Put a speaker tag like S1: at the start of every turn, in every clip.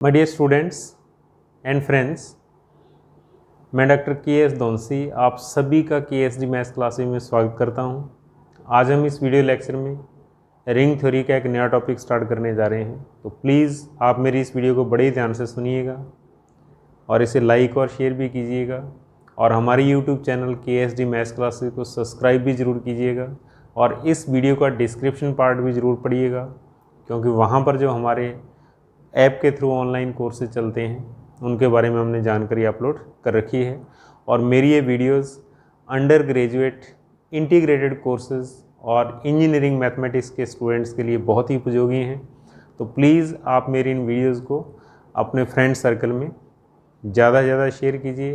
S1: My dear students and friends, मैं doctor K S. Donsi आप सभी का के.एस.डी. मैथ्स क्लासेस में स्वागत करता हूं। आज हम इस वीडियो लेक्चर में रिंग थ्योरी का एक नया टॉपिक स्टार्ट करने जा रहे हैं। तो प्लीज़ आप मेरी इस वीडियो को बड़े ध्यान से सुनिएगा और इसे लाइक और शेयर भी कीजिएगा और हमारे यूट्यूब चैनल के.एस.डी. मैथ्स क्लासेस को सब्सक्राइब भी ज़रूर कीजिएगा और इस वीडियो का डिस्क्रिप्शन पार्ट भी ज़रूर पढ़िएगा, क्योंकि वहाँ पर जो हमारे ऐप के थ्रू ऑनलाइन कोर्सेज चलते हैं उनके बारे में हमने जानकारी अपलोड कर रखी है। और मेरी ये videos under graduate integrated courses और इंजीनियरिंग मैथमेटिक्स के स्टूडेंट्स के लिए बहुत ही उपयोगी हैं। तो प्लीज़ आप मेरी इन वीडियोस को अपने फ्रेंड सर्कल में ज़्यादा से ज़्यादा शेयर कीजिए,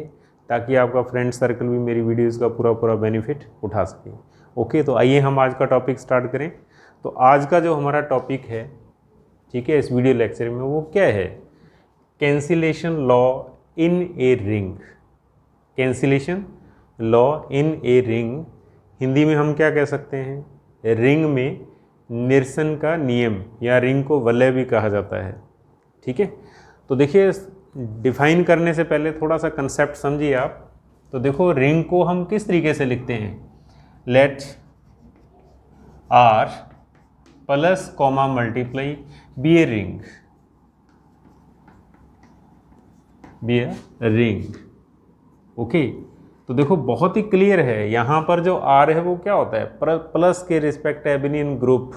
S1: ताकि आपका फ्रेंड सर्कल भी मेरी वीडियोस का पूरा बेनिफिट उठा सके। ओके, तो आइए हम आज का टॉपिक स्टार्ट करें। तो आज का जो हमारा टॉपिक है, ठीक है, इस वीडियो लेक्चर में वो क्या है? Cancellation law in a ring. Cancellation law in a ring, Hindi में हम क्या कह सकते हैं? रिंग में निरसन का नियम या रिंग को वलय भी कहा जाता है। ठीक है, तो देखिए डिफाइन करने से पहले थोड़ा सा कंसेप्ट समझिए आप। तो देखो, रिंग को हम किस तरीके से लिखते हैं? Let R plus comma multiply be a ring, be a ring. Okay, तो देखो बहुत ही क्लियर है, यहाँ पर जो आर है वो क्या होता है? प्लस के respect abelian group.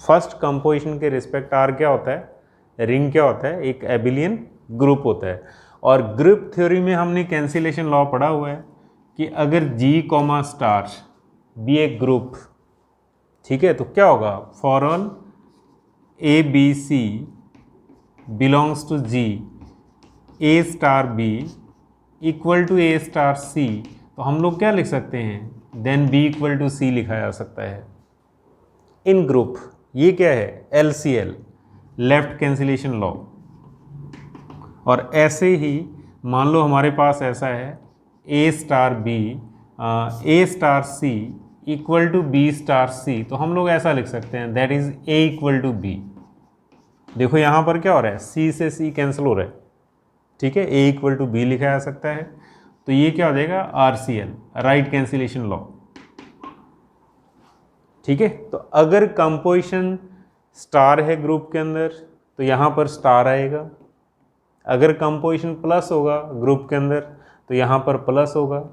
S1: First composition के रिस्पेक्ट आर क्या होता है? रिंग क्या होता है? एक एबिलियन ग्रुप होता है। और ग्रुप थ्योरी में हमने कैंसिलेशन लॉ पढ़ा हुआ है कि अगर G comma star B a group, ठीक है, तो क्या होगा? For all A B C belongs to G, A star B equal to A star C, तो हम लोग क्या लिख सकते हैं? Then B equal to C लिखा जा सकता है इन ग्रुप। ये क्या है? LCL, left cancellation law. और ऐसे ही मान लो हमारे पास ऐसा है A star B, A star C equal to B star C, तो हम लोग ऐसा लिख सकते हैं that is A equal to B. देखो यहाँ पर क्या हो रहा है? सी से सी कैंसिल हो रहा है, ठीक है, ए इक्वल टू बी लिखा जा सकता है। तो ये क्या हो जाएगा? RCL, right cancellation law. ठीक है, तो अगर कंपोजिशन स्टार है ग्रुप के अंदर तो यहाँ पर स्टार आएगा। अगर कंपोजिशन प्लस होगा ग्रुप के अंदर तो यहाँ पर प्लस होगा।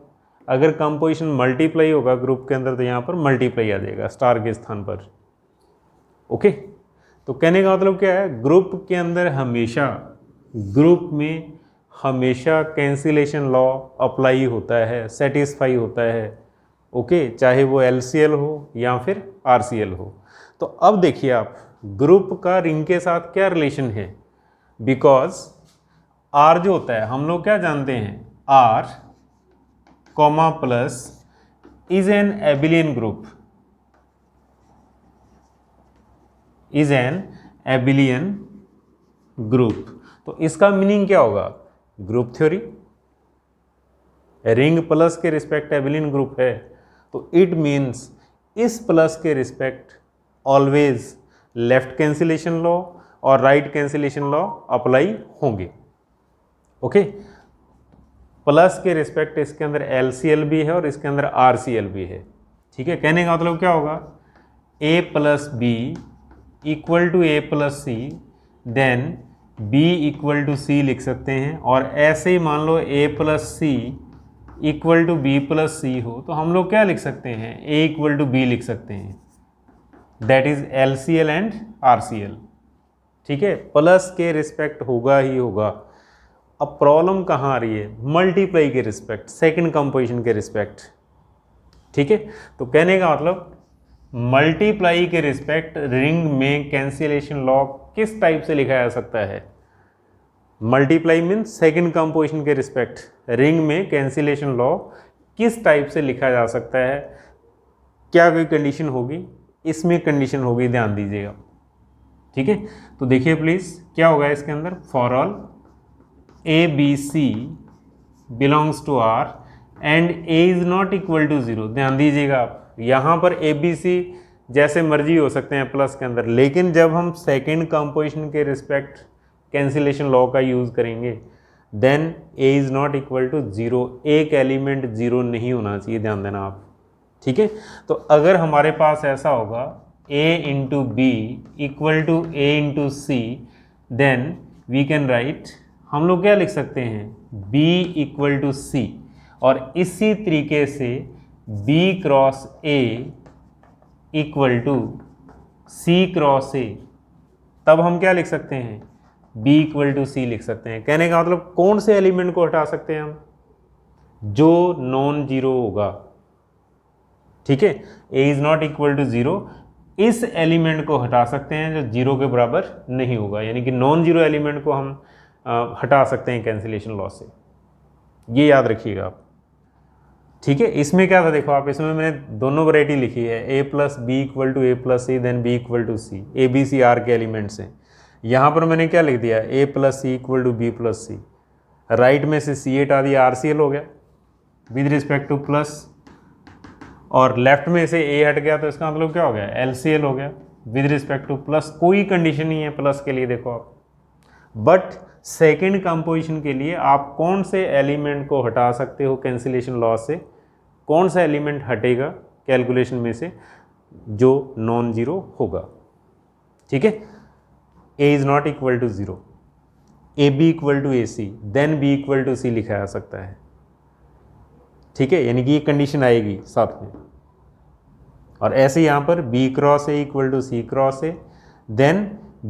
S1: अगर कंपोजिशन मल्टीप्लाई होगा ग्रुप के अंदर तो यहाँ पर मल्टीप्लाई आ जाएगा स्टार के स्थान पर। ओके, तो कहने का मतलब क्या है? ग्रुप के अंदर हमेशा, ग्रुप में हमेशा कैंसिलेशन लॉ अप्लाई होता है, सेटिस्फाई होता है। ओके, चाहे वो LCL हो या फिर RCL हो। तो अब देखिए आप, ग्रुप का रिंग के साथ क्या रिलेशन है? बिकॉज R जो होता है, हम लोग क्या जानते हैं? R comma plus is an abelian group, is an abelian group. तो इसका मीनिंग क्या होगा? ग्रुप थ्योरी, रिंग प्लस के रिस्पेक्ट एबिलियन ग्रुप है, तो इट मीन्स इस प्लस के respect always left cancellation law और राइट कैंसिलेशन लॉ अप्लाई होंगे। ओके, प्लस के रिस्पेक्ट इसके अंदर LCL भी है और इसके अंदर RCL भी है। ठीक है, कहने का मतलब क्या होगा? A plus B equal to A plus C, then B equal to C लिख सकते हैं। और ऐसे ही मान लो A plus C equal to B plus C हो, तो हम लोग क्या लिख सकते हैं? A इक्वल टू बी लिख सकते हैं, that is LCL and RCL। ठीक है, प्लस के रिस्पेक्ट होगा ही होगा। अब प्रॉब्लम कहाँ आ रही है? मल्टीप्लाई के रिस्पेक्ट, सेकंड कंपोजिशन के रिस्पेक्ट। ठीक है, तो कहने का मतलब मल्टीप्लाई के रिस्पेक्ट रिंग में कैंसिलेशन लॉ किस टाइप से लिखा जा सकता है? मल्टीप्लाई मीन सेकंड कंपोजिशन के रिस्पेक्ट रिंग में कैंसिलेशन लॉ किस टाइप से लिखा जा सकता है? क्या कोई कंडीशन होगी? इसमें कंडीशन होगी, ध्यान दीजिएगा। ठीक है, तो देखिए प्लीज क्या होगा इसके अंदर? For all A B C belongs to R and A is not equal to 0। ध्यान दीजिएगा आप, यहाँ पर ABC जैसे मर्जी हो सकते हैं प्लस के अंदर, लेकिन जब हम सेकंड कंपोजिशन के रिस्पेक्ट कैंसिलेशन लॉ का यूज़ करेंगे, then a is not equal to 0, एक एलिमेंट 0 नहीं होना चाहिए, ध्यान देना आप, ठीक है। तो अगर हमारे पास ऐसा होगा a into B equal to a into C, then we can write, हम लोग क्या लिख सकते हैं, b इक्वल टू सी, और इसी तरीके से b cross a equal to c cross a, तब हम क्या लिख सकते हैं, b इक्वल टू सी लिख सकते हैं। कहने का मतलब कौन से एलिमेंट को हटा सकते हैं हम, जो नॉन जीरो होगा, ठीक है, a is not equal to 0, इस एलिमेंट को हटा सकते हैं जो जीरो के बराबर नहीं होगा, यानी कि नॉन जीरो एलिमेंट को हम हटा सकते हैं कैंसिलेशन लॉ से, ये याद रखिएगा आप, ठीक है। इसमें क्या था देखो आप, इसमें मैंने दोनों वैरायटी लिखी है, a plus B equal to A plus C, then b equal to C, A B C R के एलिमेंट्स हैं। यहाँ पर मैंने क्या लिख दिया, a plus C equal to B plus c, right में से सी हटा दिया, RCL हो गया विद रिस्पेक्ट टू प्लस, और लेफ्ट में से a हट गया तो इसका मतलब क्या हो गया, LCL हो गया विद रिस्पेक्ट टू प्लस। कोई कंडीशन नहीं है प्लस के लिए देखो आप, बट सेकेंड कंपोजिशन के लिए आप कौन से एलिमेंट को हटा सकते हो कैंसिलेशन लॉ से, कौन सा एलिमेंट हटेगा कैलकुलेशन में से जो नॉन जीरो होगा, ठीक है। a is not equal to 0, A B equal to A C, then b equal to C लिखा जा सकता है, ठीक है, यानी कि ये कंडीशन आएगी साथ में। और ऐसे यहाँ पर b cross a equal to c cross a, then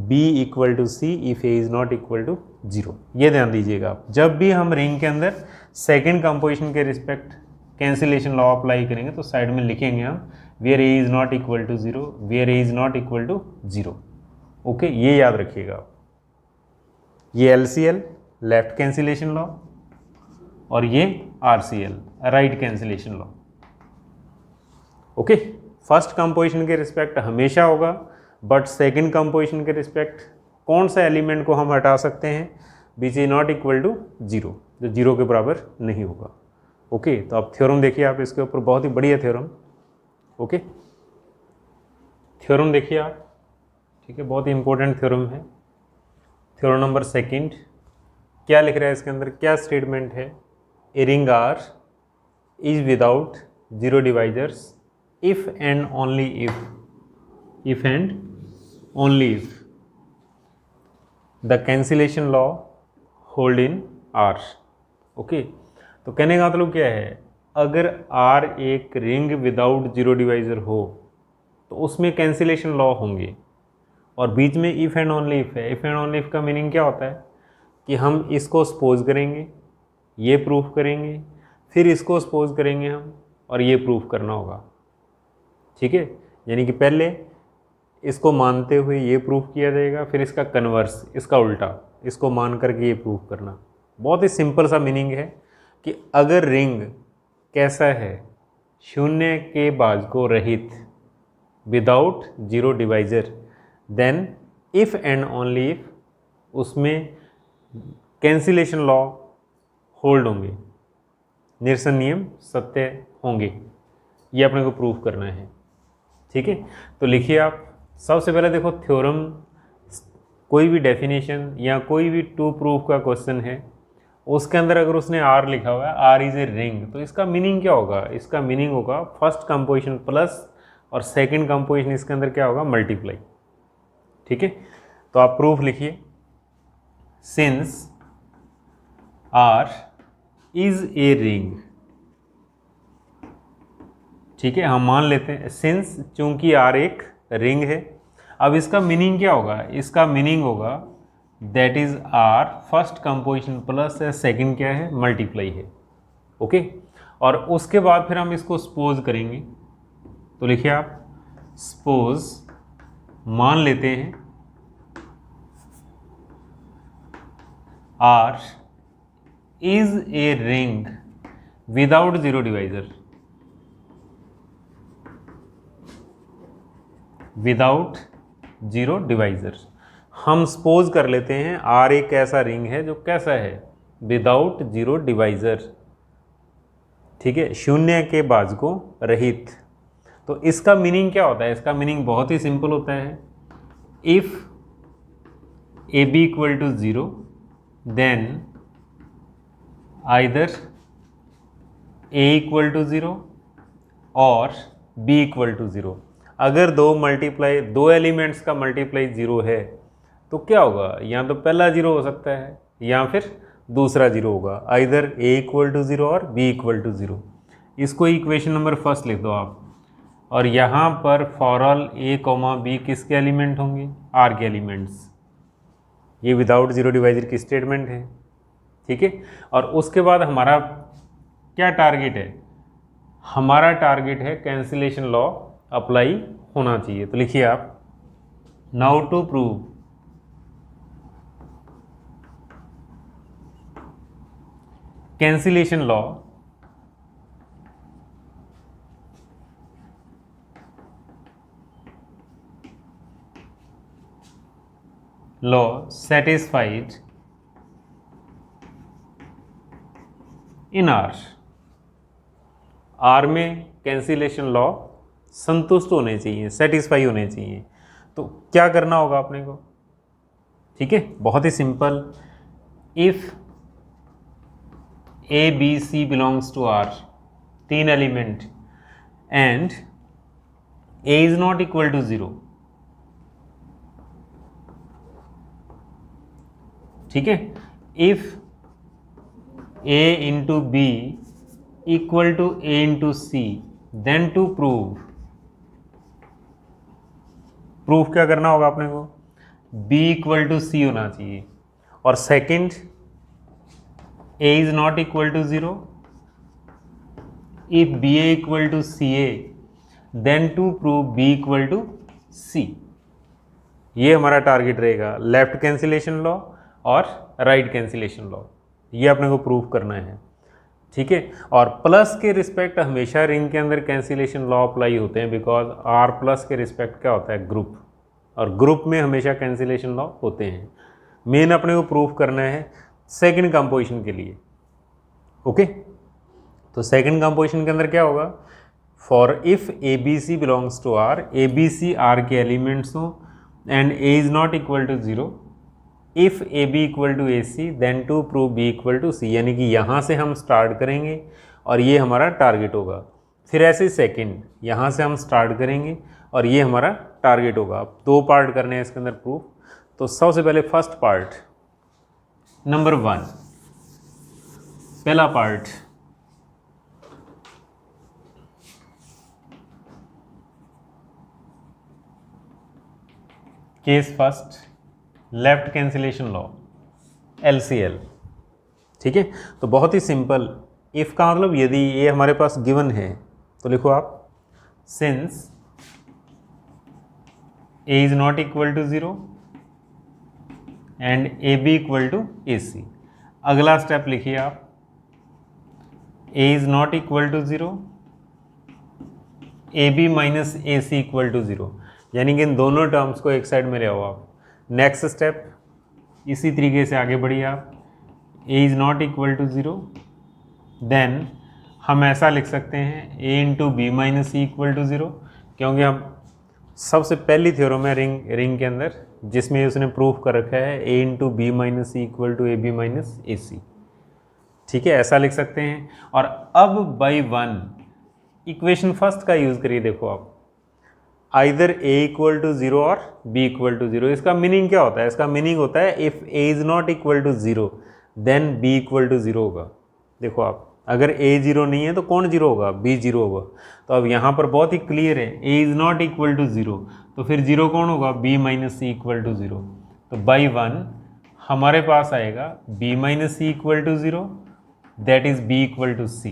S1: b equal to c if a is not equal to 0। ये ध्यान दीजिएगा आप, जब भी हम रिंग के अंदर सेकंड कंपोजिशन के रिस्पेक्ट कैंसिलेशन लॉ अप्लाई करेंगे तो साइड में लिखेंगे हम where a is not equal to 0, where a is not equal to 0, okay, ये याद रखिएगा आप। ये LCL लेफ्ट कैंसिलेशन लॉ, और ये RCL right cancellation law, okay. First composition के रिस्पेक्ट हमेशा होगा, बट सेकंड कंपोजिशन के रिस्पेक्ट कौन सा एलिमेंट को हम हटा सकते हैं, which is not equal to 0, जो 0 के बराबर नहीं होगा, ओके। तो अब थ्योरम देखिए आप इसके ऊपर, बहुत ही बढ़िया थ्योरम, ओके, थ्योरम देखिए आप, ठीक है, बहुत ही इंपॉर्टेंट थ्योरम है। थ्योरम नंबर सेकंड क्या लिख रहा है इसके अंदर, क्या स्टेटमेंट है, a ring R is without zero divisors if and only if and only if the cancellation law hold in R, okay. तो कहने का मतलब क्या है, अगर R एक रिंग विदाउट जीरो डिवाइजर हो तो उसमें कैंसिलेशन लॉ होंगे, और बीच में इफ़ एंड ओनली इफ़ है। इफ़ एंड ओनली इफ़ का मीनिंग क्या होता है कि हम इसको सपोज करेंगे, ये प्रूफ करेंगे, फिर इसको सपोज करेंगे हम, और ये प्रूफ करना होगा, ठीक है। यानी कि पहले इसको मानते हुए ये प्रूफ किया जाएगा, फिर इसका कन्वर्स, इसका उल्टा, इसको मान करके ये प्रूफ करना। बहुत ही सिंपल सा मीनिंग है कि अगर रिंग कैसा है, शून्य के भाजकों रहित, without zero divisor, then if and only if उसमें कैंसिलेशन लॉ होल्ड होंगे, निरसन नियम सत्य होंगे, ये अपने को प्रूफ करना है, ठीक है। तो लिखिए आप, सबसे पहले देखो थ्योरम, कोई भी डेफिनेशन या कोई भी टू प्रूफ का क्वेश्चन है, उसके अंदर अगर उसने R लिखा हुआ है, R इज़ ए रिंग, तो इसका मीनिंग क्या होगा, इसका मीनिंग होगा फर्स्ट कंपोजिशन प्लस, और सेकंड कंपोजिशन इसके अंदर क्या होगा, मल्टीप्लाई, ठीक है। तो आप प्रूफ लिखिए, since R is a ring, ठीक है, हम मान लेते हैं सिंस, चूंकि R एक रिंग है। अब इसका मीनिंग क्या होगा, इसका मीनिंग होगा that is R first composition plus है, सेकंड क्या है, मल्टीप्लाई है, ओके। और उसके बाद फिर हम इसको सपोज करेंगे, तो लिखिए आप, सपोज मान लेते हैं R is a ring without zero divisor, without zero divisor. हम सपोज कर लेते हैं R एक ऐसा रिंग है जो कैसा है, विदाउट जीरो डिवाइजर, ठीक है, शून्य के भाजकों रहित। तो इसका मीनिंग क्या होता है, इसका मीनिंग बहुत ही सिंपल होता है, if A B equal to 0, then either a equal to 0 और बी इक्वल टू 0। अगर दो एलिमेंट्स का मल्टीप्लाई 0 है तो क्या होगा, या तो पहला 0 हो सकता है या फिर दूसरा 0 होगा, आइदर ए इक्वल टू 0 और बी इक्वल टू 0। इसको इक्वेशन नंबर फर्स्ट लिख दो आप। और यहाँ पर for all a comma b किसके एलिमेंट होंगे, आर के एलिमेंट्स। ये विदाउट जीरो डिवाइजर की स्टेटमेंट है, ठीक है। और उसके बाद हमारा क्या टारगेट है, हमारा टारगेट है कैंसिलेशन लॉ अप्लाई होना चाहिए। तो लिखिए आप, now to prove cancellation law satisfied in R में कैंसिलेशन लॉ संतुष्ट होने चाहिए, सेटिस्फाई होने चाहिए। तो क्या करना होगा अपने को, ठीक है, बहुत ही simple. If A B C belongs to R, 3 element, and A is not equal to 0, ठीक है। If a into B equal to A into C, then to proof क्या करना होगा अपने को, b इक्वल टू सी होना चाहिए। और second, a is not equal to 0, if b a equal to C A, then to prove b equal to C. ये हमारा टारगेट रहेगा, लेफ्ट कैंसिलेशन लॉ और राइट कैंसिलेशन लॉ, ये अपने को प्रूव करना है, ठीक है। और प्लस के रिस्पेक्ट हमेशा रिंग के अंदर कैंसिलेशन लॉ अप्लाई होते हैं, बिकॉज आर प्लस के रिस्पेक्ट क्या होता है, ग्रुप, और ग्रुप में हमेशा कैंसिलेशन लॉ होते हैं। मेन अपने को प्रूव करना है सेकंड कंपोजिशन के लिए, ओके। तो सेकंड कंपोजिशन के अंदर क्या होगा, for if A B C belongs to R, A B C R के एलिमेंट्स हो, and A is not equal to 0, if A B equal to A C, then to prove B equal to C. यानी कि यहाँ से हम start करेंगे और ये हमारा टारगेट होगा। फिर ऐसे सेकंड, यहाँ से हम स्टार्ट करेंगे और ये हमारा टारगेट होगा। अब 2 पार्ट करने हैं इसके अंदर प्रूफ। तो सबसे पहले फर्स्ट पार्ट, नंबर 1, पहला part, case first, left cancellation law, LCL, ठीक है। तो बहुत ही सिंपल, इफ का मतलब यदि ये हमारे पास गिवन है तो लिखो आप, since A is not equal to 0 and A B equal to A C. अगला स्टेप लिखिए आप, A is not equal to 0, A B minus A C equal to 0, यानी कि इन दोनों टर्म्स को एक साइड में ले आओ आप। नेक्स्ट स्टेप, इसी तरीके से आगे बढ़िए आप, A is not equal to 0, then हम ऐसा लिख सकते हैं A into B minus C equal to 0, क्योंकि हम सबसे पहली थ्योरम है रिंग के अंदर जिसमें उसने प्रूफ कर रखा है A into B minus C equal to A B minus A C, ठीक है, ऐसा लिख सकते हैं। और अब बाई 1 इक्वेशन फर्स्ट का यूज़ करिए। देखो आप, आइदर ए इक्वल टू 0 और बी इक्वल टू 0। इसका मीनिंग क्या होता है, इसका मीनिंग होता है if a is not equal to 0 then B equal to 0 होगा। देखो आप, अगर ए 0 नहीं है तो कौन 0 होगा, बी 0 होगा। तो अब यहाँ पर बहुत ही क्लियर है, A is not equal to 0, तो फिर 0 कौन होगा, B minus C equal to 0। तो बाई 1 हमारे पास आएगा B minus C equal to 0, that is B equal to C,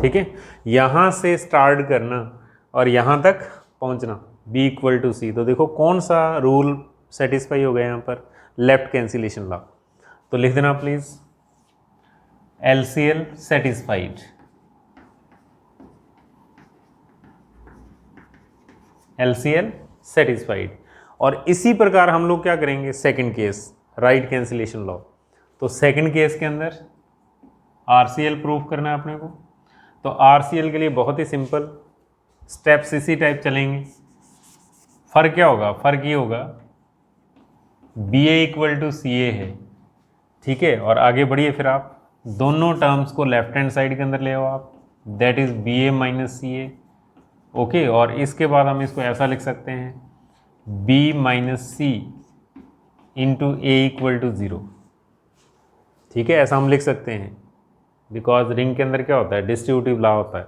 S1: ठीक है। यहाँ से स्टार्ट करना और यहाँ तक पहुँचना, b इक्वल टू सी। तो देखो कौन सा रूल सेटिस्फाई हो गया यहाँ पर, लेफ्ट कैंसिलेशन लॉ। तो लिख देना please, LCL satisfied, LCL satisfied. और इसी प्रकार हम लोग क्या करेंगे, second case, right cancellation law. तो सेकंड केस के अंदर RCL प्रूफ करना है अपने को। तो RCL के लिए बहुत ही सिंपल स्टेप्स इसी टाइप चलेंगे। फ़र्क क्या होगा, फ़र्क ये होगा, बी ए इक्वल टू सी ए है, ठीक है। और आगे बढ़िए, फिर आप दोनों टर्म्स को लेफ्ट हैंड साइड के अंदर ले आओ आप, that is b a minus c a, okay. और इसके बाद हम इसको ऐसा लिख सकते हैं, b minus c into a equal to zero, ठीक है। ऐसा हम लिख सकते हैं बिकॉज रिंग के अंदर क्या होता है, डिस्ट्रीब्यूटिव लॉ होता है,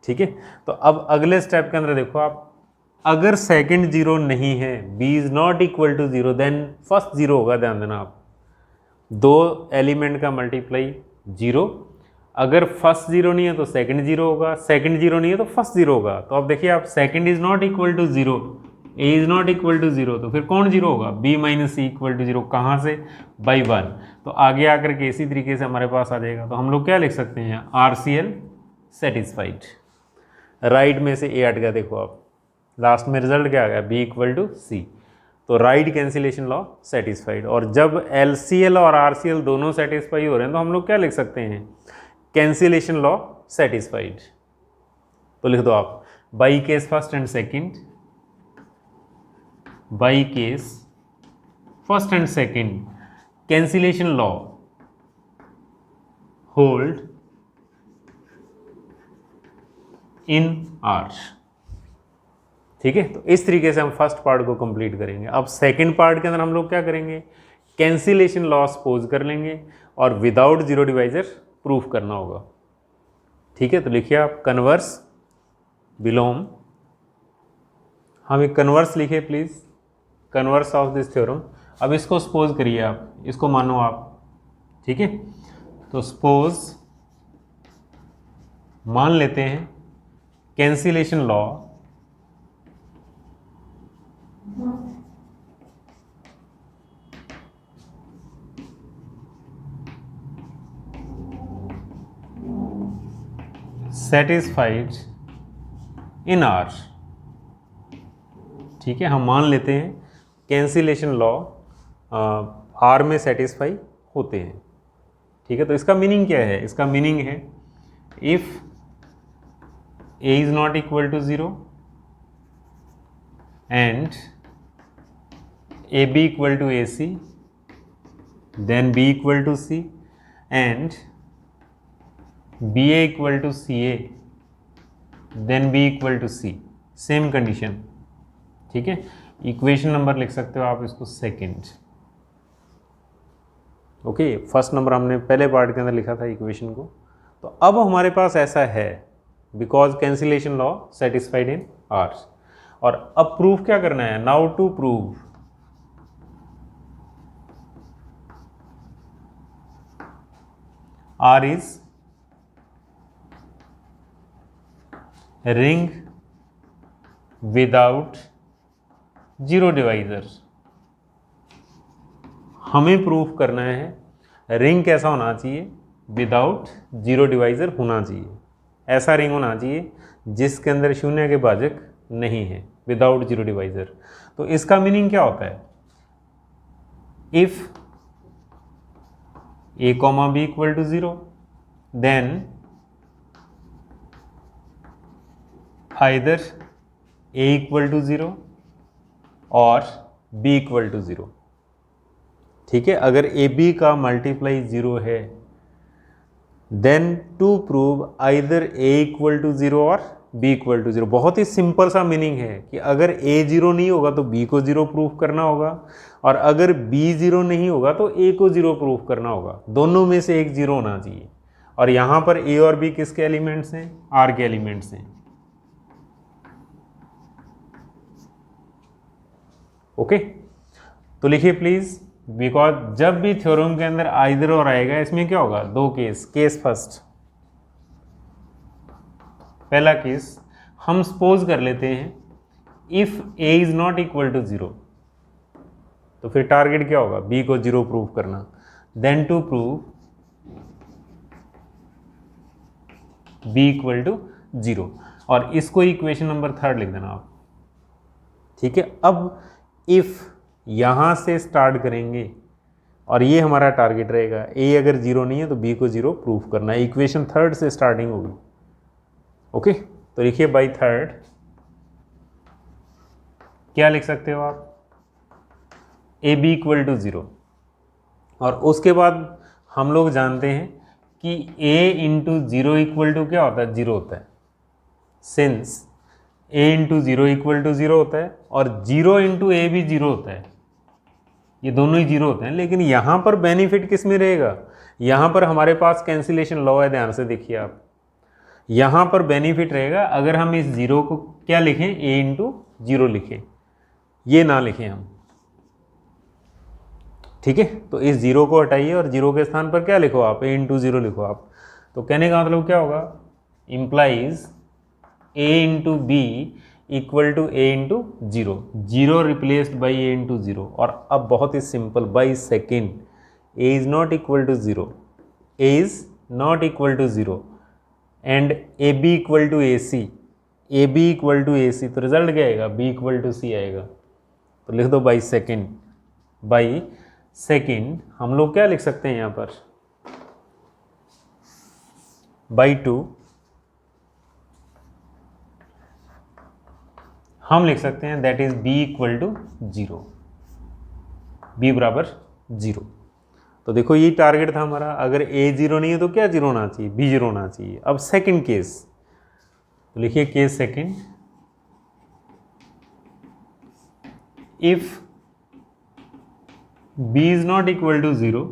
S1: ठीक है। तो अब अगले स्टेप के अंदर देखो आप, अगर सेकंड जीरो नहीं है, b is not equal to zero, then first zero होगा, ध्यान देना आप, दो एलिमेंट का मल्टीप्लाई जीरो, अगर फर्स्ट जीरो नहीं है तो सेकंड जीरो होगा, सेकंड जीरो नहीं है तो फर्स्ट जीरो होगा। तो अब देखिए आप, second is not equal to zero, A is not equal to zero, तो फिर कौन जीरो होगा, B minus C equal to zero, कहाँ से, बाई वन। तो आगे आकर के इसी तरीके से हमारे पास आ जाएगा। तो हम लोग क्या लिख सकते हैं, R C L satisfied. Right में से ए हट गया, देखो आप लास्ट में रिजल्ट क्या आ गया, बी इक्वल टू सी। तो राइट कैंसिलेशन लॉ सेटिस्फाइड। और जब एल सी एल और आर सी एल दोनों सेटिस्फाई हो रहे हैं तो हम लोग क्या लिख सकते हैं, कैंसिलेशन लॉ सेटिस्फाइड। तो लिख दो आप, by case first and second, by case first and second, cancellation law hold in are, ठीक है। तो इस तरीके से हम फर्स्ट पार्ट को कंप्लीट करेंगे। अब सेकंड पार्ट के अंदर हम लोग क्या करेंगे, कैंसिलेशन लॉ सपोज कर लेंगे और विदाउट जीरो डिवाइजर प्रूफ करना होगा, ठीक है। तो लिखिए आप, कन्वर्स बिलोम, हम एक कन्वर्स लिखिए please, converse of this theorem. अब इसको सपोज करिए आप, इसको मानो आप, ठीक है। तो सपोज मान लेते हैं cancellation law satisfied in are, ठीक है। हम मान लेते हैं कैंसिलेशन लॉ आर में सेटिस्फाई होते हैं, ठीक है। तो इसका मीनिंग क्या है, इसका मीनिंग है if a is not equal to zero and A B equal to A C, then B equal to c and b a equal to C A, then B equal to c, same condition, ठीक है। Equation number लिख सकते हो आप इसको second, okay. First number हमने पहले part के अंदर लिखा था इक्वेशन को। तो अब हमारे पास ऐसा है, because cancellation law satisfied in R. और अब प्रूफ क्या करना है, now to prove R is ring without zero divisor. हमें प्रूफ करना है रिंग कैसा होना चाहिए, विदाउट जीरो डिवाइजर होना चाहिए, ऐसा रिंग होना चाहिए जिसके अंदर शून्य के भाजक नहीं है, विदाउट जीरो डिवाइजर। तो इसका मीनिंग क्या होता है, if a comma b equal to zero, then either a equal to zero और बी इक्वल टू जीरो, ठीक है। अगर ए बी का मल्टीप्लाई जीरो है, then to prove either a equal to zero और बी इक्वल टू जीरो। बहुत ही simple सा मीनिंग है कि अगर ए जीरो नहीं होगा तो बी को जीरो प्रूफ करना होगा, और अगर बी जीरो नहीं होगा तो ए को जीरो प्रूफ करना होगा। दोनों में से एक जीरो होना चाहिए। और यहां पर ए और बी किसके एलिमेंट्स हैं, आर के एलिमेंट्स हैं, ओके। तो लिखिए प्लीज, बिकॉज जब भी थ्योरम के अंदर आइदर और आएगा, इसमें क्या होगा, दो केस। केस फर्स्ट, पहला केस हम सपोज कर लेते हैं if a is not equal to zero, तो फिर टारगेट क्या होगा, बी को जीरो प्रूव करना, then to prove B equal to zero. और इसको इक्वेशन नंबर थर्ड लिख देना आप, ठीक है। अब इफ यहां से स्टार्ट करेंगे और ये हमारा टारगेट रहेगा, ए अगर जीरो नहीं है तो बी को जीरो प्रूफ करना है, इक्वेशन थर्ड से स्टार्टिंग होगी, ओके। तो लिखिए बाई थर्ड क्या लिख सकते हो आप, a B equal to zero. और उसके बाद हम लोग जानते हैं कि a into zero equal to क्या होता है, ज़ीरो होता है। Since a into zero equal to zero होता है और ज़ीरो इंटू ए भी ज़ीरो होता है, ये दोनों ही जीरो होते हैं। लेकिन यहाँ पर बेनिफिट किस में रहेगा, यहाँ पर हमारे पास कैंसिलेशन लॉ है, ध्यान से देखिए आप। यहाँ पर बेनिफिट रहेगा अगर हम इस जीरो को क्या लिखें, ए इंटू जीरो लिखें, ये ना लिखें हम, ठीक है। तो इस जीरो को हटाइए और जीरो के स्थान पर क्या लिखो आप, ए इंटू जीरो लिखो आप। तो कहने का मतलब क्या होगा, implies A into B equal to A into zero, zero replaced by A into zero. और अब बहुत ही सिंपल, by second, A is not equal to zero, A is not equal to zero and A B equal to A C, A B equal to A C, तो result क्या आएगा, B equal to सी आएगा। तो लिख दो by second, by second हम लोग क्या लिख सकते हैं यहाँ पर, बाई टू हम लिख सकते हैं, that is b equal to zero, b बराबर जीरो। तो देखो ये टारगेट था हमारा, अगर a जीरो नहीं है तो क्या जीरो होना चाहिए, b जीरो होना चाहिए। अब सेकंड केस, तो लिखिए case second, if b is not equal to zero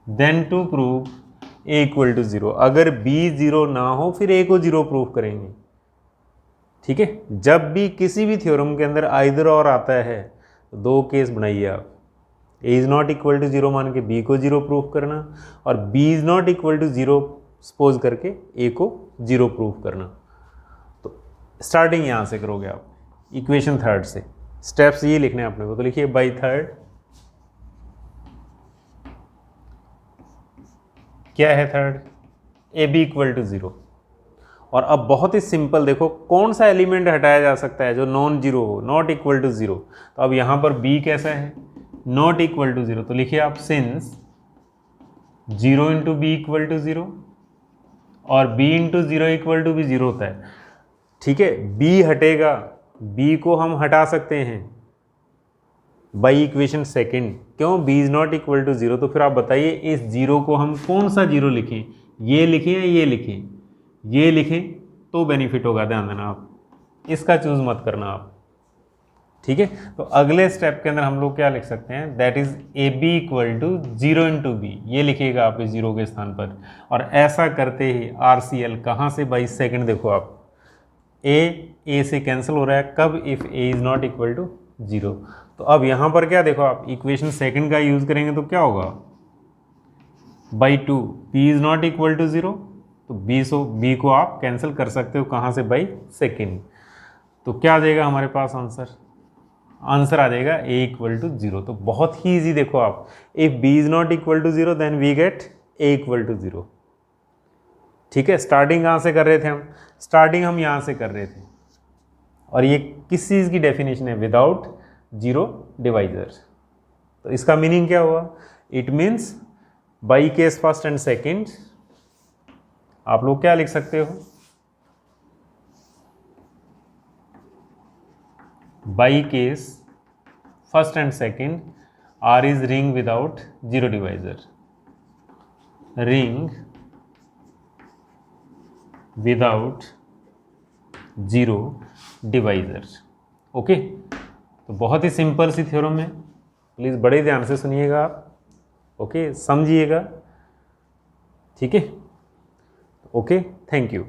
S1: then to prove a equal to zero. अगर b जीरो ना हो फिर a को जीरो प्रूव करेंगे, ठीक है। जब भी किसी भी थ्योरम के अंदर आइदर और आता है तो दो केस बनाइए आप, a is not equal to zero मान के b को जीरो प्रूव करना और b is not equal to zero suppose करके a को जीरो प्रूव करना। तो स्टार्टिंग यहाँ से करोगे आप, इक्वेशन थर्ड से, स्टेप्स ये लिखने हैं अपने को। तो लिखिए बाई थर्ड, क्या है third, a B equal to zero. और अब बहुत ही सिंपल देखो, कौन सा एलिमेंट हटाया जा सकता है जो नॉन जीरो हो, नॉट इक्वल टू जीरो। तो अब यहाँ पर b कैसा है, नॉट इक्वल टू जीरो। तो लिखिए आप since zero into B equal to zero और b into zero equal to भी जीरो होता है, ठीक है। b हटेगा, b को हम हटा सकते हैं बाई इक्वेशन सेकेंड, क्यों, b is not equal to zero. तो फिर आप बताइए इस जीरो को हम कौन सा जीरो लिखें, ये लिखें या ये लिखें, ये लिखें तो बेनिफिट होगा, ध्यान देना आप, इसका चूज मत करना आप, ठीक है। तो अगले स्टेप के अंदर हम लोग क्या लिख सकते हैं, that is a B equal to zero into b, ये लिखिएगा आप इस जीरो के स्थान पर। और ऐसा करते ही आर सी एल कहाँ से, बाई सेकेंड देखो आप, ए से कैंसिल हो रहा है, कब, if a is not equal to zero. तो अब यहाँ पर क्या देखो आप, इक्वेशन सेकंड का यूज करेंगे तो क्या होगा, by two, b is not equal to zero, तो बी को आप कैंसिल कर सकते हो कहाँ से, बाई सेकेंड। तो क्या आ जाएगा हमारे पास आंसर आ जाएगा ए इक्वल टू जीरो। तो बहुत ही ईजी देखो आप, if b is not equal to zero then we get a equal to zero, ठीक है। स्टार्टिंग कहाँ से कर रहे थे हम, स्टार्टिंग हम यहाँ से कर रहे थे। और ये किस चीज़ की डेफिनेशन है, विदाउट जीरो डिवाइजर। तो इसका मीनिंग क्या हुआ, it means by case first and second आप लोग क्या लिख सकते हो, by case first and second R is ring without zero divisor, ring without zero divisor, okay. तो बहुत ही सिंपल सी थ्योरम है, प्लीज़ बड़े ध्यान से सुनिएगा आप, ओके, समझिएगा, ठीक है, ओके, थैंक यू।